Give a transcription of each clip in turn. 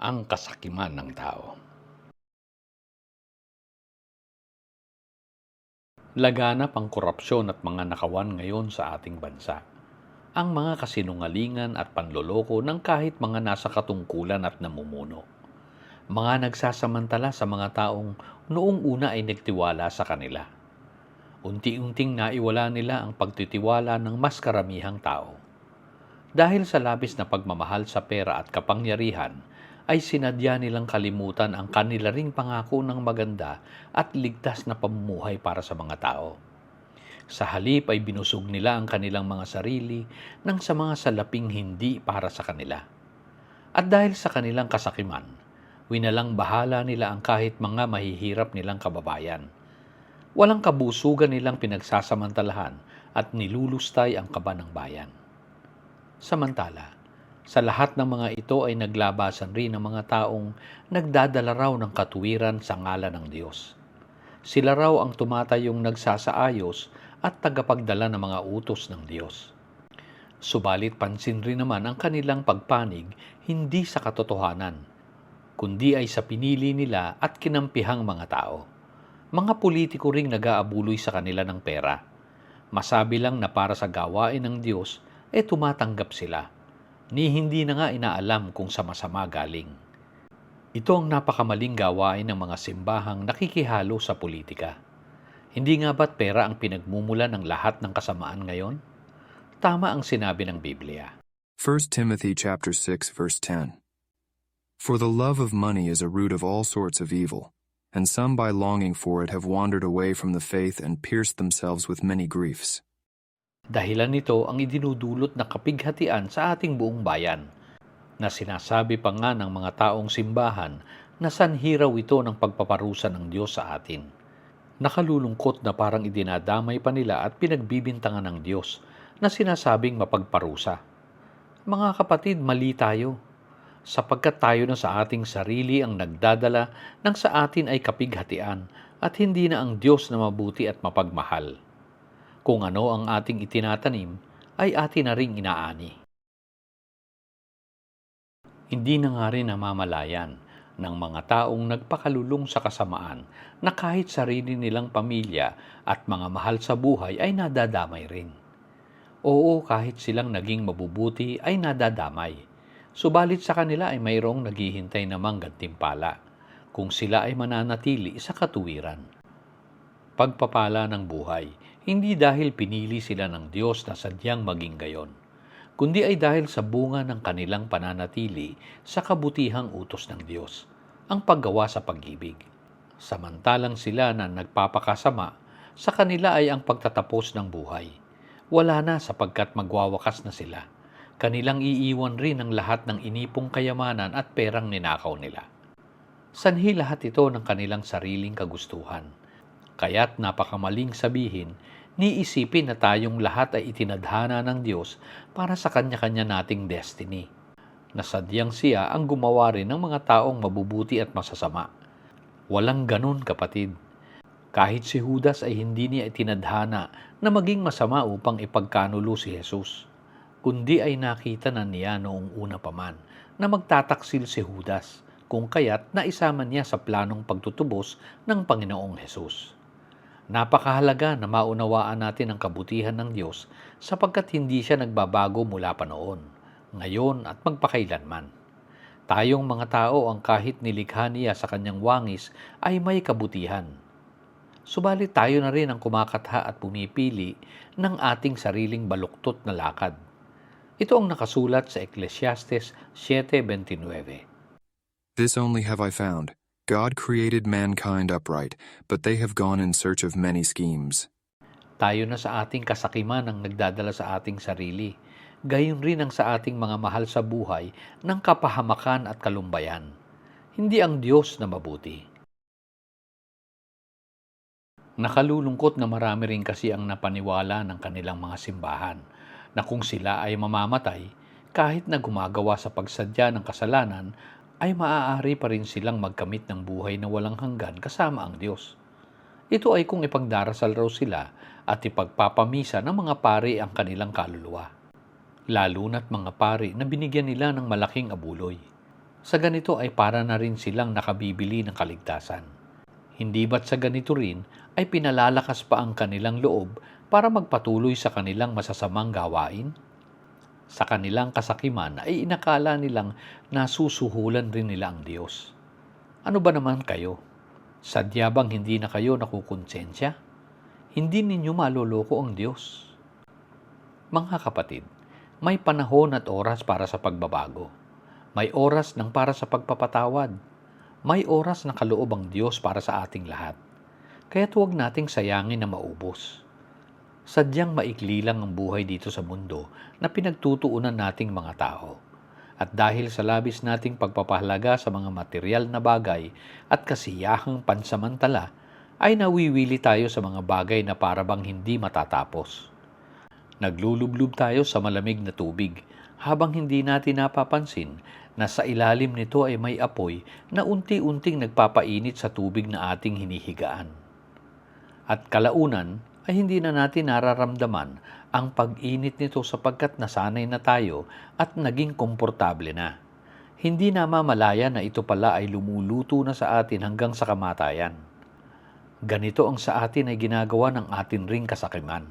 ang kasakiman ng tao. Laganap ang korupsyon at mga nakawan ngayon sa ating bansa. Ang mga kasinungalingan at panloloko ng kahit mga nasa katungkulan at namumuno. Mga nagsasamantala sa mga taong noong una ay nagtiwala sa kanila. Unti-unting naiwala nila ang pagtitiwala ng mas karamihang tao. Dahil sa labis na pagmamahal sa pera at kapangyarihan, ay sinadya nilang kalimutan ang kanila ring pangako ng maganda at ligtas na pamumuhay para sa mga tao. Sa halip ay binusog nila ang kanilang mga sarili ng sa mga salaping hindi para sa kanila. At dahil sa kanilang kasakiman, winalang bahala nila ang kahit mga mahihirap nilang kababayan. Walang kabusugan nilang pinagsasamantalahan at nilulustay ang kaba ng bayan. Samantala, sa lahat ng mga ito ay naglabasan rin ang mga taong nagdadala raw ng katuwiran sa ngalan ng Diyos. Sila raw ang tumatayong nagsasaayos at tagapagdala ng mga utos ng Diyos. Subalit pansin rin naman ang kanilang pagpanig hindi sa katotohanan, kundi ay sa pinili nila at kinampihang mga tao. Mga politiko ring nag-aabuloy sa kanila ng pera. Masabi lang na para sa gawain ng Diyos, tumatanggap sila, ni hindi na nga inaalam kung sa masama galing. Ito ang napakamaling gawain ng mga simbahang nakikihalo sa politika. Hindi nga ba't pera ang pinagmumula ng lahat ng kasamaan ngayon? Tama ang sinabi ng Biblia. 1 Timothy chapter 6 verse 10. For the love of money is a root of all sorts of evil, and some by longing for it have wandered away from the faith and pierced themselves with many griefs. Dahilan nito ang idinudulot na kapighatian sa ating buong bayan, na sinasabi pa nga ng mga taong simbahan na sanhi raw ito ng pagpaparusa ng Diyos sa atin. Nakalulungkot na parang idinadamay pa nila at pinagbibintangan ng Diyos na sinasabing mapagparusa. Mga kapatid, mali tayo, sapagkat tayo na sa ating sarili ang nagdadala ng sa atin ay kapighatian at hindi na ang Diyos na mabuti at mapagmahal. Kung ano ang ating itinatanim, ay atin na ring inaani. Hindi na nga rin namamalayan ng mga taong nagpakalulong sa kasamaan na kahit sarili nilang pamilya at mga mahal sa buhay ay nadadamay rin. Oo, kahit silang naging mabubuti ay nadadamay. Subalit sa kanila ay mayroong naghihintay namang gantimpala kung sila ay mananatili sa katuwiran. Pagpapala ng buhay, hindi dahil pinili sila ng Diyos na sadyang maging gayon, kundi ay dahil sa bunga ng kanilang pananatili sa kabutihang utos ng Diyos, ang paggawa sa pag-ibig. Samantalang sila na nagpapakasama, sa kanila ay ang pagtatapos ng buhay. Wala na sapagkat magwawakas na sila. Kanilang iiwan rin ang lahat ng inipong kayamanan at perang ninakaw nila. Sanhi lahat ito ng kanilang sariling kagustuhan. Kaya't napakamaling sabihin, niisipin na tayong lahat ay itinadhana ng Diyos para sa kanya-kanya nating destiny. Nasadyang siya ang gumawa rin ng mga taong mabubuti at masasama. Walang ganun, kapatid. Kahit si Judas ay hindi niya itinadhana na maging masama upang ipagkanulo si Jesus, kundi ay nakita na niya noong una pa man na magtataksil si Judas, kung kaya't naisama niya sa planong pagtutubos ng Panginoong Jesus. Napakahalaga na maunawaan natin ang kabutihan ng Diyos sapagkat hindi siya nagbabago mula pa noon, ngayon at magpakailanman. Tayong mga tao ang kahit nilikha niya sa kanyang wangis ay may kabutihan. Subalit tayo na rin ang kumakatha at pumipili ng ating sariling baluktot na lakad. Ito ang nakasulat sa Ecclesiastes 7:29. This only have I found. God created mankind upright, but they have gone in search of many schemes. Tayo na sa ating kasakiman ang nagdadala sa ating sarili. Gayon rin ang sa ating mga mahal sa buhay ng kapahamakan at kalumbayan. Hindi ang Diyos na mabuti. Nakalulungkot na marami rin kasi ang napaniwala ng kanilang mga simbahan na kung sila ay mamamatay, kahit na gumagawa sa pagsadya ng kasalanan, ay maaari pa rin silang magkamit ng buhay na walang hanggan kasama ang Diyos. Ito ay kung ipagdarasal raw sila at ipagpapamisa ng mga pari ang kanilang kaluluwa. Lalo na't mga pari na binigyan nila ng malaking abuloy. Sa ganito ay para na rin silang nakabibili ng kaligtasan. Hindi ba't sa ganito rin ay pinalalakas pa ang kanilang loob para magpatuloy sa kanilang masasamang gawain? Sa kanilang kasakiman ay inakala nilang nasusuhulan rin nila ang Diyos. Ano ba naman kayo? Sadya bang hindi na kayo nakukonsensya? Hindi ninyo maloloko ang Diyos. Mga kapatid, may panahon at oras para sa pagbabago. May oras ng para sa pagpapatawad. May oras na kaloob ang Diyos para sa ating lahat. Kaya't huwag nating sayangin na maubos. Sadyang maikli lang ang buhay dito sa mundo na pinagtutuunan nating mga tao. At dahil sa labis nating pagpapahalaga sa mga material na bagay at kasiyahang pansamantala, ay nawiwili tayo sa mga bagay na parabang hindi matatapos. Naglulublub tayo sa malamig na tubig habang hindi natin napapansin na sa ilalim nito ay may apoy na unti-unting nagpapainit sa tubig na ating hinihigaan. At kalaunan ay hindi na natin nararamdaman ang pag-init nito sapagkat nasanay na tayo at naging komportable na. Hindi na mamalaya na ito pala ay lumuluto na sa atin hanggang sa kamatayan. Ganito ang sa atin ay ginagawa ng atin ring kasakiman.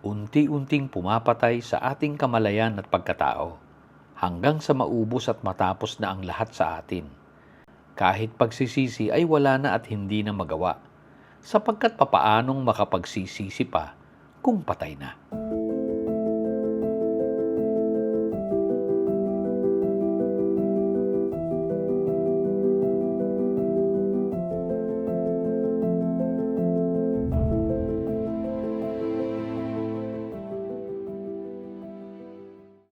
Unti-unting pumapatay sa ating kamalayan at pagkatao, hanggang sa maubos at matapos na ang lahat sa atin. Kahit pagsisisi ay wala na at hindi na magawa, sapagkat papaanong makapagsisisi pa kung patay na.